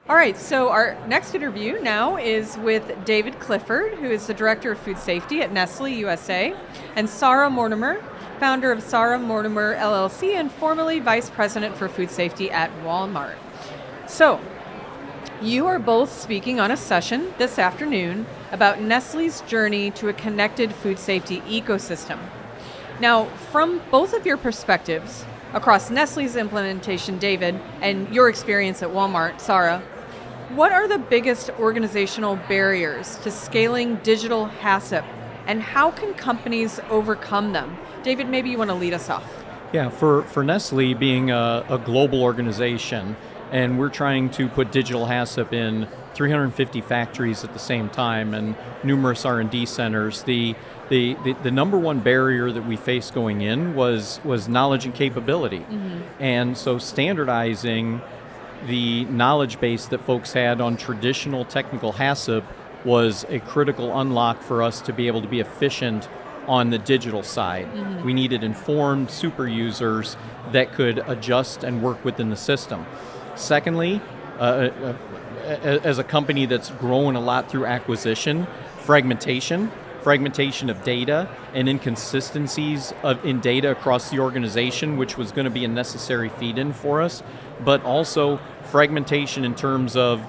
All right, so our next interview now is with David Clifford, who is the Director of Food Safety at Nestlé USA, and Sara Mortimore, founder of Sara Mortimore LLC and formerly Vice President for Food Safety at Walmart. So, you are both speaking on a session this afternoon about Nestlé's journey to a connected food safety ecosystem. Now, from both of your perspectives, across Nestlé's implementation, David, and your experience at Walmart, Sara, what are the biggest organizational barriers to scaling digital HACCP, and how can companies overcome them? David, maybe you want to lead us off. Yeah, for Nestlé being a global organization, and we're trying to put digital HACCP in 350 factories at the same time and numerous R&D centers, the number one barrier that we faced going in was knowledge and capability. Mm-hmm. And so standardizing the knowledge base that folks had on traditional technical HACCP was a critical unlock for us to be able to be efficient on the digital side. Mm-hmm. We needed informed super users that could adjust and work within the system. Secondly, as a company that's grown a lot through acquisition, fragmentation of data and inconsistencies in data across the organization, which was going to be a necessary feed-in for us, but also fragmentation in terms of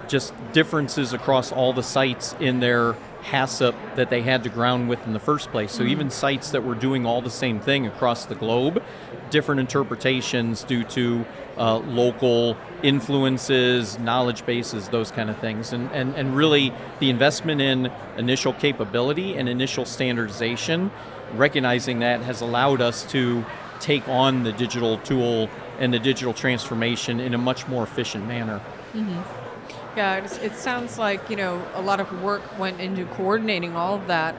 just differences across all the sites in their HACCP that they had to ground with in the first place. So even sites that were doing all the same thing across the globe, different interpretations due to local influences, knowledge bases, those kind of things. And really the investment in initial capability and initial standardization, recognizing that has allowed us to take on the digital tool and the digital transformation in a much more efficient manner. Mm-hmm. Yeah, it sounds like, a lot of work went into coordinating all of that,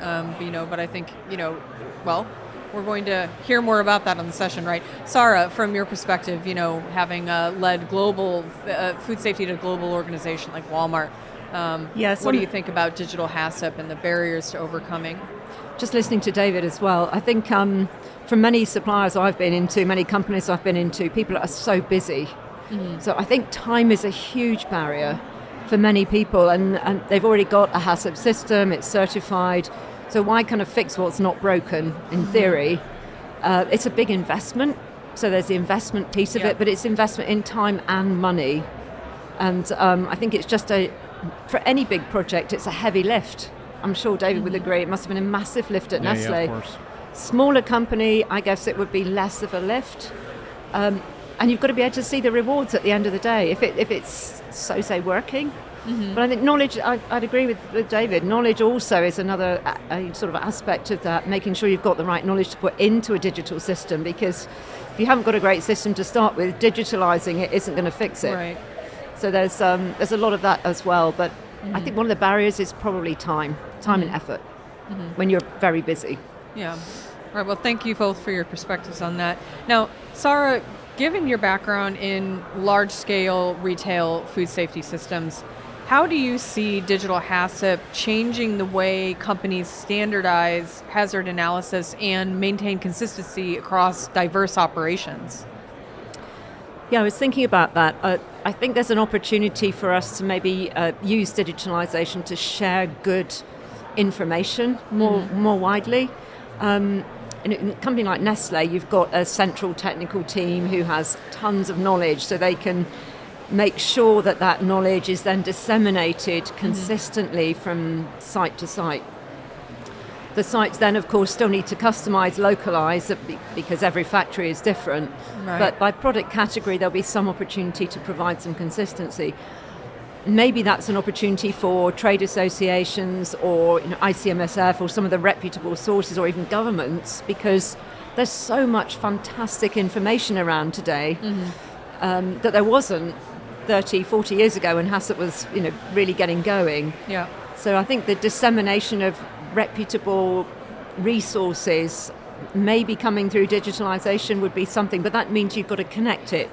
but I think, we're going to hear more about that on the session, right? Sara, from your perspective, having led global food safety at a global organization like Walmart, what do you think about digital HACCP and the barriers to overcoming? Just listening to David as well, I think from many suppliers I've been into, many companies I've been into, people are so busy. Mm-hmm. So I think time is a huge barrier for many people, and they've already got a HACCP system, it's certified, so why kind of fix what's not broken in theory? It's a big investment, so there's the investment piece of it, but it's investment in time and money, and I think it's just for any big project, it's a heavy lift. I'm sure David would agree, it must have been a massive lift at Nestlé. Yeah, of course. Smaller company, I guess it would be less of a lift. And you've got to be able to see the rewards at the end of the day, if it's so-say working. Mm-hmm. But I think knowledge, I'd agree with David, knowledge also is another sort of aspect of that, making sure you've got the right knowledge to put into a digital system, because if you haven't got a great system to start with, digitalizing it isn't going to fix it. Right. So there's a lot of that as well, but I think one of the barriers is probably time and effort when you're very busy. Yeah. All right, well, thank you both for your perspectives on that. Now, Sara, given your background in large-scale retail food safety systems, how do you see digital HACCP changing the way companies standardize hazard analysis and maintain consistency across diverse operations? Yeah, I was thinking about that. I think there's an opportunity for us to maybe use digitalization to share good information more widely. In a company like Nestlé, you've got a central technical team who has tons of knowledge, so they can make sure that knowledge is then disseminated consistently from site to site. The sites then, of course, still need to customize, localize, because every factory is different. Right. But by product category, there'll be some opportunity to provide some consistency. Maybe that's an opportunity for trade associations or ICMSF or some of the reputable sources, or even governments, because there's so much fantastic information around today that there wasn't 30, 40 years ago when HACCP was really getting going. Yeah. So I think the dissemination of reputable resources maybe coming through digitalization would be something, but that means you've got to connect it.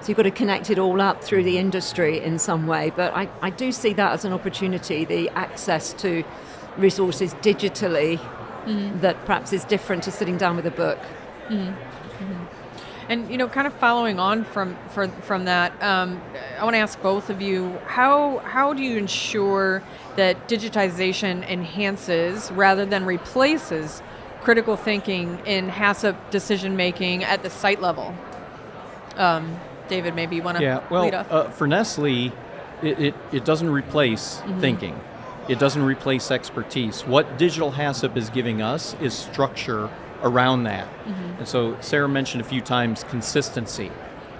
So you've got to connect it all up through the industry in some way. But I do see that as an opportunity, the access to resources digitally that perhaps is different to sitting down with a book. And kind of following on from that, I want to ask both of you, how do you ensure that digitization enhances rather than replaces critical thinking in HACCP decision making at the site level? David, maybe you want to lead off? For Nestlé, it doesn't replace thinking. It doesn't replace expertise. What digital HACCP is giving us is structure around that. And so Sara mentioned a few times consistency,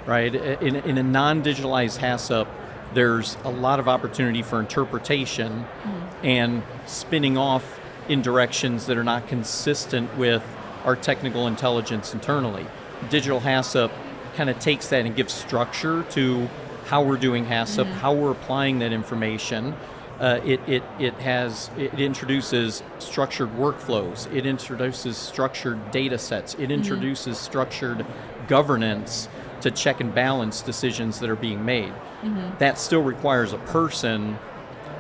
right? In a non-digitalized HACCP, there's a lot of opportunity for interpretation and spinning off in directions that are not consistent with our technical intelligence internally. Digital HACCP kind of takes that and gives structure to how we're doing HACCP, how we're applying that information. It introduces structured workflows. It introduces structured data sets. It introduces structured governance to check and balance decisions that are being made. That still requires a person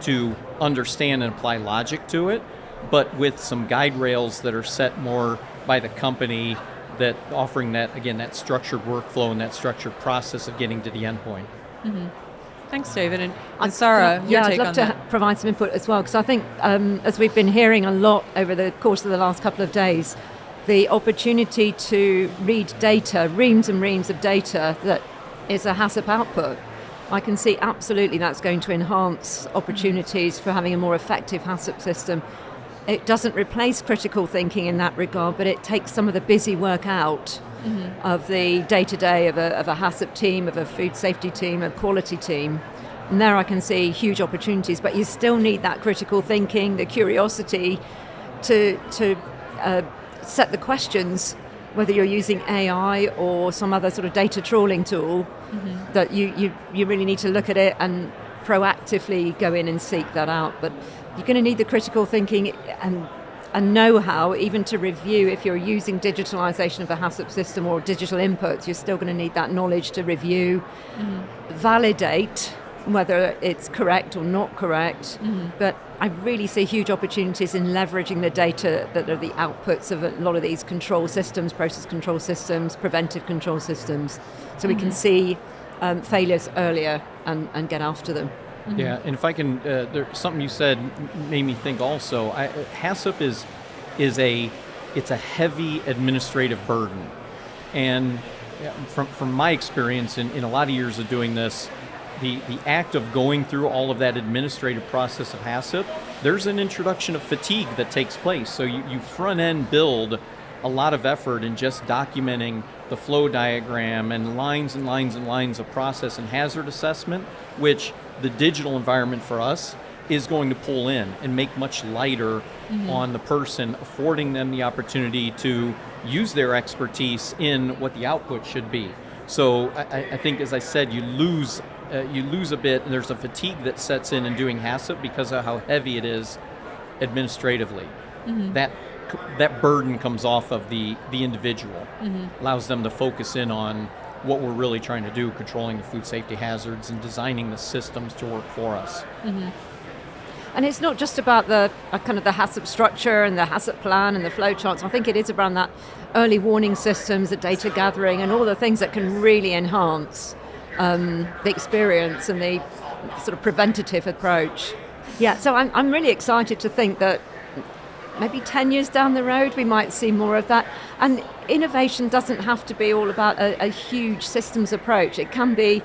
to understand and apply logic to it, but with some guide rails that are set more by the company, that offering that, again, that structured workflow and that structured process of getting to the endpoint. Thanks, David. And Sara, your take on that. I'd love to provide some input as well, because I think, as we've been hearing a lot over the course of the last couple of days, the opportunity to read data, reams and reams of data that is a HACCP output, I can see absolutely that's going to enhance opportunities for having a more effective HACCP system. It doesn't replace critical thinking in that regard, but it takes some of the busy work out of the day-to-day of a HACCP team, of a food safety team, a quality team. And there I can see huge opportunities, but you still need that critical thinking, the curiosity to set the questions, whether you're using AI or some other sort of data trawling tool, that you really need to look at it and proactively go in and seek that out. But you're going to need the critical thinking and know-how even to review. If you're using digitalization of a HACCP system or digital inputs, you're still going to need that knowledge to review, validate whether it's correct or not correct. But I really see huge opportunities in leveraging the data that are the outputs of a lot of these control systems, process control systems, preventive control systems, so we can see failures earlier and get after them. Yeah, and if I can, there's something you said made me think also. HACCP is a heavy administrative burden, and from my experience in a lot of years of doing this, the act of going through all of that administrative process of HACCP, there's an introduction of fatigue that takes place. So you front end build a lot of effort in just documenting the flow diagram and lines and lines and lines of process and hazard assessment, which the digital environment for us is going to pull in and make much lighter on the person, affording them the opportunity to use their expertise in what the output should be. So I think, as I said, you lose a bit, and there's a fatigue that sets in doing HACCP because of how heavy it is administratively. That burden comes off of the individual, allows them to focus in on what we're really trying to do, controlling the food safety hazards and designing the systems to work for us. And it's not just about the kind of the HACCP structure and the HACCP plan and the flow charts. I think it is around that early warning systems, the data gathering, and all the things that can really enhance the experience and the sort of preventative approach. Yeah, so I'm really excited to think that maybe 10 years down the road we might see more of that. And innovation doesn't have to be all about a huge systems approach. It can be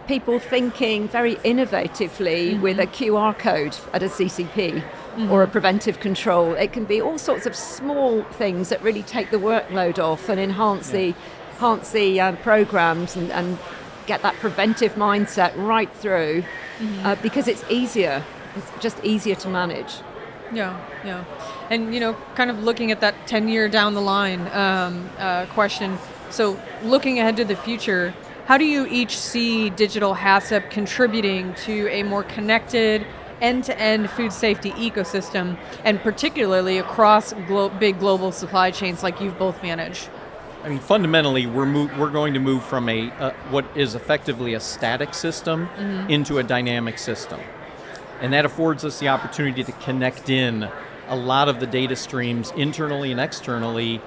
people thinking very innovatively with a QR code at a CCP or a preventive control. It can be all sorts of small things that really take the workload off and enhance the programs and get that preventive mindset right through because it's easier. It's just easier to manage. Yeah. And, kind of looking at that 10-year down the line question, so looking ahead to the future, how do you each see digital HACCP contributing to a more connected, end-to-end food safety ecosystem, and particularly across big global supply chains like you've both managed? I mean, fundamentally, we're going to move from what is effectively a static system into a dynamic system. And that affords us the opportunity to connect in a lot of the data streams internally and externally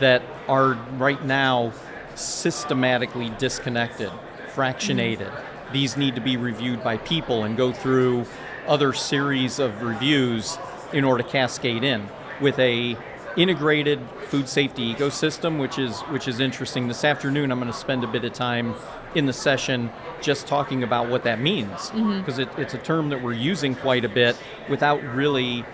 that are right now systematically disconnected, fractionated. These need to be reviewed by people and go through other series of reviews in order to cascade in with a integrated food safety ecosystem, which is interesting. This afternoon, I'm going to spend a bit of time in the session just talking about what that means, because it's a term that we're using quite a bit without really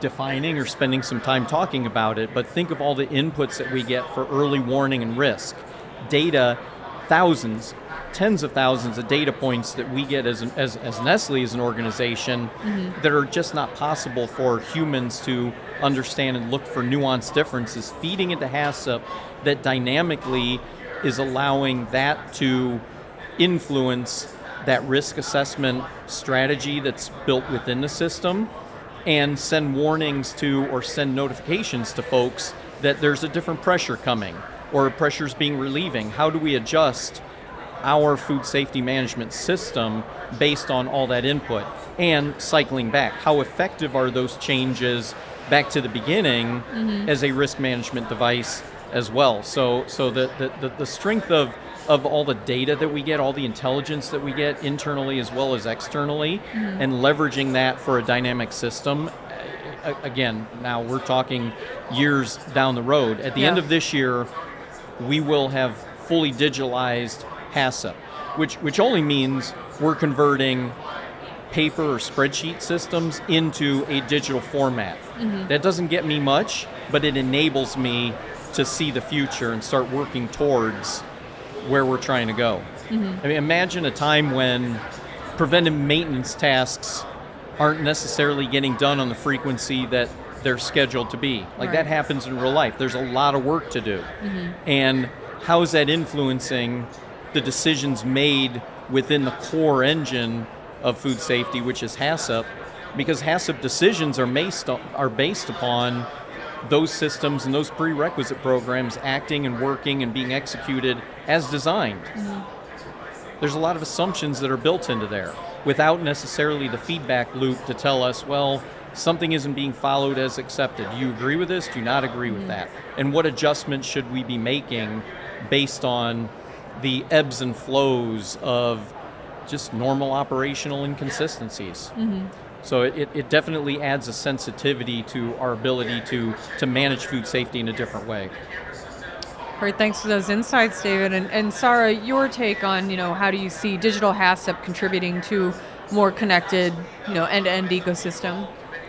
defining or spending some time talking about it. But think of all the inputs that we get for early warning and risk. Data, thousands, tens of thousands of data points that we get as Nestlé as an organization that are just not possible for humans to understand and look for nuanced differences, feeding into HACCP that dynamically is allowing that to influence that risk assessment strategy that's built within the system and send warnings to or send notifications to folks that there's a different pressure coming or pressure's being relieving. How do we adjust our food safety management system based on all that input? And cycling back, how effective are those changes back to the beginning as a risk management device as well? So the strength of all the data that we get, all the intelligence that we get internally as well as externally, and leveraging that for a dynamic system. Again, now we're talking years down the road. At the end of this year, we will have fully digitalized HACCP, which only means we're converting paper or spreadsheet systems into a digital format. That doesn't get me much, but it enables me to see the future and start working towards where we're trying to go. I mean, imagine a time when preventive maintenance tasks aren't necessarily getting done on the frequency that they're scheduled to be. Like that happens in real life. There's a lot of work to do. And how is that influencing the decisions made within the core engine of food safety, which is HACCP? Because HACCP decisions are based upon those systems and those prerequisite programs acting and working and being executed as designed. There's a lot of assumptions that are built into there without necessarily the feedback loop to tell us, well, something isn't being followed as accepted. Do you agree with this? Do you not agree with that? And what adjustments should we be making based on the ebbs and flows of just normal operational inconsistencies? So it definitely adds a sensitivity to our ability to manage food safety in a different way. Great, thanks for those insights, David. And Sara, your take on, how do you see digital HACCP contributing to more connected, end-to-end ecosystem?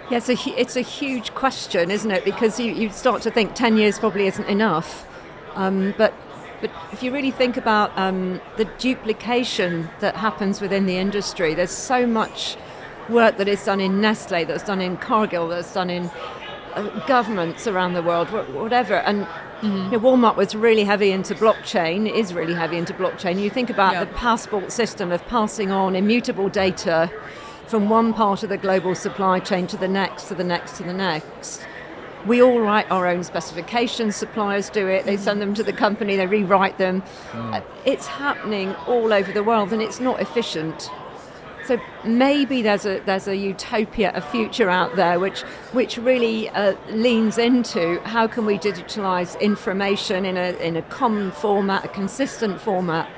Yeah, it's a huge question, isn't it? Because you start to think 10 years probably isn't enough. But if you really think about the duplication that happens within the industry, there's so much work that is done in Nestlé, that's done in Cargill, that's done in governments around the world, whatever. And Walmart was really heavy into blockchain, is really heavy into blockchain. You think about the passport system of passing on immutable data from one part of the global supply chain to the next, to the next, to the next. We all write our own specifications, suppliers do it, they send them to the company, they rewrite them. It's happening all over the world and it's not efficient. So maybe there's a utopia, a future out there which really leans into how can we digitalize information in a common format, a consistent format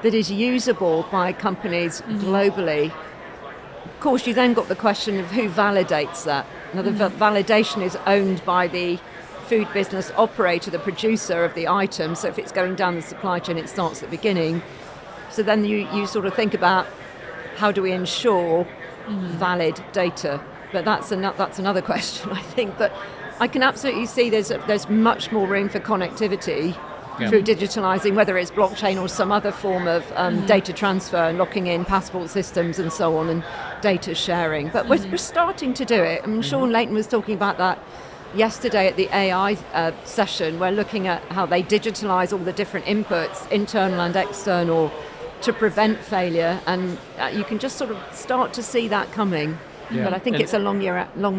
that is usable by companies globally. Of course, you then got the question of who validates that. Now, the validation is owned by the food business operator, the producer of the item. So if it's going down the supply chain, it starts at the beginning. So then you sort of think about how do we ensure valid data? But that's another question, I think. But I can absolutely see there's much more room for connectivity through digitalizing, whether it's blockchain or some other form of data transfer, locking in passport systems and so on, and data sharing. But we're starting to do it. I mean, Sean Layton was talking about that yesterday at the AI session. We're looking at how they digitalize all the different inputs, internal and external, to prevent failure, and you can just sort of start to see that coming. But I think it's a long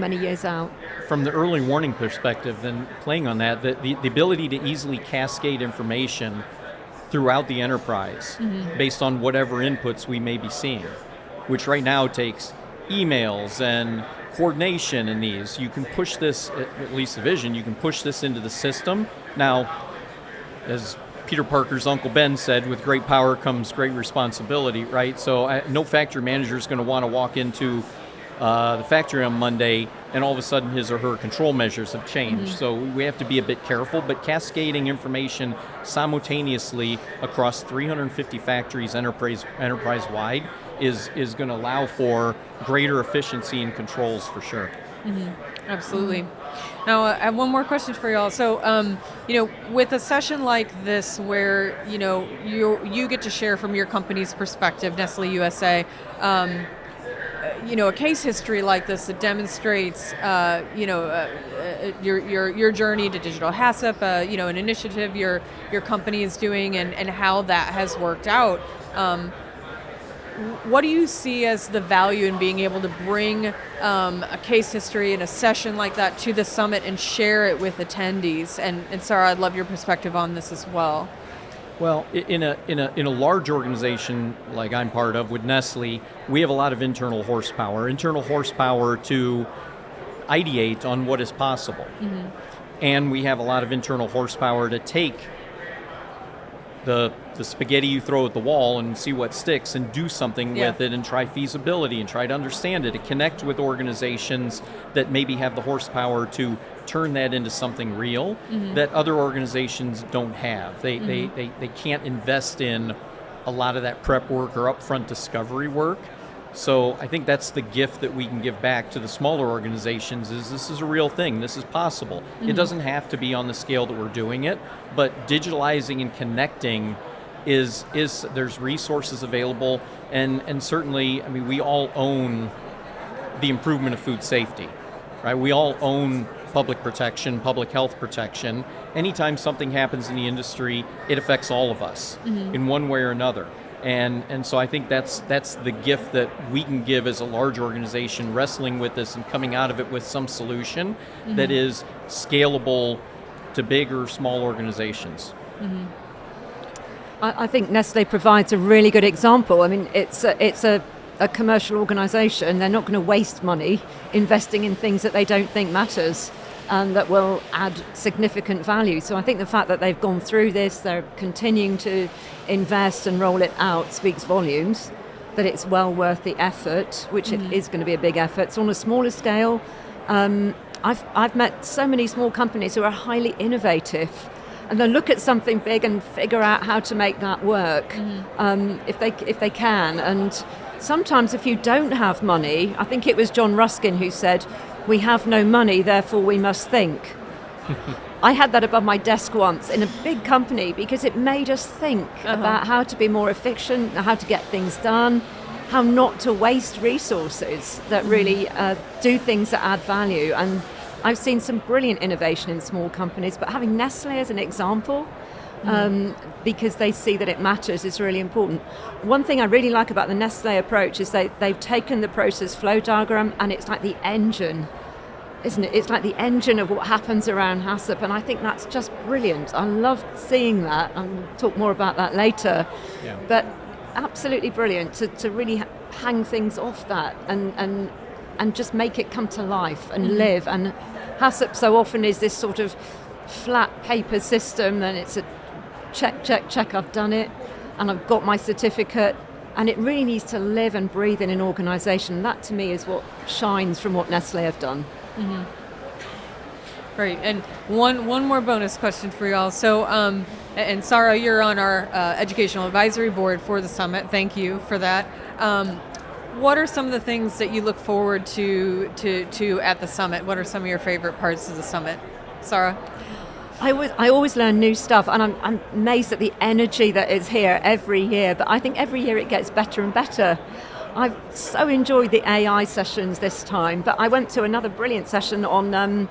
many years out. From the early warning perspective, then playing on that, the ability to easily cascade information throughout the enterprise based on whatever inputs we may be seeing, which right now takes emails and coordination in these. You can push this, at least the vision, you can push this into the system. Now, as Peter Parker's Uncle Ben said, with great power comes great responsibility, right? So no factory manager is going to want to walk into the factory on Monday and all of a sudden his or her control measures have changed. So we have to be a bit careful, but cascading information simultaneously across 350 factories enterprise-wide is going to allow for greater efficiency and controls for sure. Absolutely. Now, I have one more question for y'all. So, with a session like this, where you get to share from your company's perspective, Nestlé USA, a case history like this that demonstrates, your journey to digital HACCP, an initiative your company is doing, and how that has worked out. What do you see as the value in being able to bring a case history and a session like that to the summit and share it with attendees? And Sara, I'd love your perspective on this as well. Well, in a large organization like I'm part of with Nestlé, we have a lot of internal horsepower to ideate on what is possible. And we have a lot of internal horsepower to take the spaghetti you throw at the wall and see what sticks and do something with it and try feasibility and try to understand it, to connect with organizations that maybe have the horsepower to turn that into something real that other organizations don't have. They can't invest in a lot of that prep work or upfront discovery work. So I think that's the gift that we can give back to the smaller organizations is this is a real thing, this is possible. It doesn't have to be on the scale that we're doing it, but digitalizing and connecting is there's resources available, and certainly, I mean, we all own the improvement of food safety, right? We all own public protection, public health protection. Anytime something happens in the industry, it affects all of us in one way or another. And so I think that's the gift that we can give as a large organization, wrestling with this and coming out of it with some solution that is scalable to big or small organizations. I think Nestlé provides a really good example. I mean, it's a commercial organization. They're not going to waste money investing in things that they don't think matters and that will add significant value. So I think the fact that they've gone through this, they're continuing to invest and roll it out, speaks volumes, that it's well worth the effort, which it is going to be a big effort. It's on a smaller scale. I've met so many small companies who are highly innovative, and they'll look at something big and figure out how to make that work if they can. And sometimes if you don't have money, I think it was John Ruskin who said, "We have no money, therefore we must think." I had that above my desk once in a big company because it made us think about how to be more efficient, how to get things done, how not to waste resources that really do things that add value. And I've seen some brilliant innovation in small companies, but having Nestlé as an example, because they see that it matters, is really important. One thing I really like about the Nestlé approach is they've taken the process flow diagram, and it's like the engine, isn't it? It's like the engine of what happens around HACCP, and I think that's just brilliant. I love seeing that, and we'll talk more about that later. Yeah. But absolutely brilliant to really hang things off that and just make it come to life and live. And HACCP so often is this sort of flat paper system, and it's a check, I've done it, and I've got my certificate, and it really needs to live and breathe in an organisation. That to me is what shines from what Nestlé have done. Great, and one more bonus question for y'all. So, and Sara, you're on our educational advisory board for the summit. Thank you for that. What are some of the things that you look forward to at the summit? What are some of your favorite parts of the summit? Sara? I always learn new stuff, and I'm amazed at the energy that is here every year, but I think every year it gets better and better. I've so enjoyed the AI sessions this time, but I went to another brilliant session on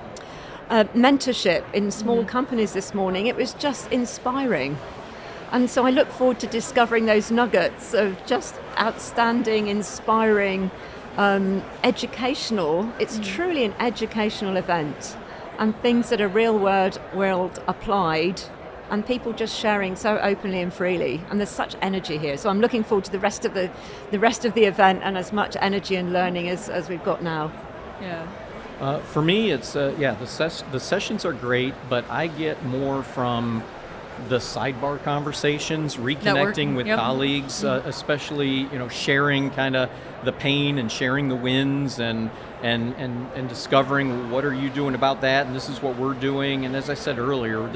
mentorship in small companies this morning. It was just inspiring. And so I look forward to discovering those nuggets of just outstanding, inspiring, educational. It's truly an educational event, and things that are real world applied, and people just sharing so openly and freely. And there's such energy here. So I'm looking forward to the rest of the event and as much energy and learning as we've got now. Yeah. For me, it's the sessions are great, but I get more from the sidebar conversations, reconnecting with Yep. colleagues, especially sharing kind of the pain and sharing the wins and discovering what are you doing about that, and this is what we're doing. And as I said earlier,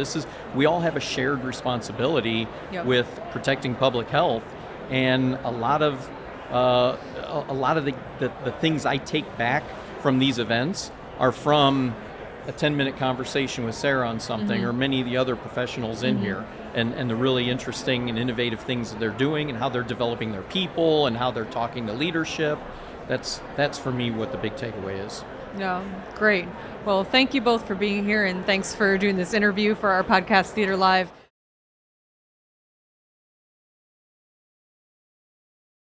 we all have a shared responsibility Yep. with protecting public health, and a lot of the things I take back from these events are from a 10-minute conversation with Sara on something, or many of the other professionals in here, and the really interesting and innovative things that they're doing, and how they're developing their people, and how they're talking to leadership. That's for me what the big takeaway is. Yeah, great. Well, thank you both for being here, and thanks for doing this interview for our podcast, Theater Live.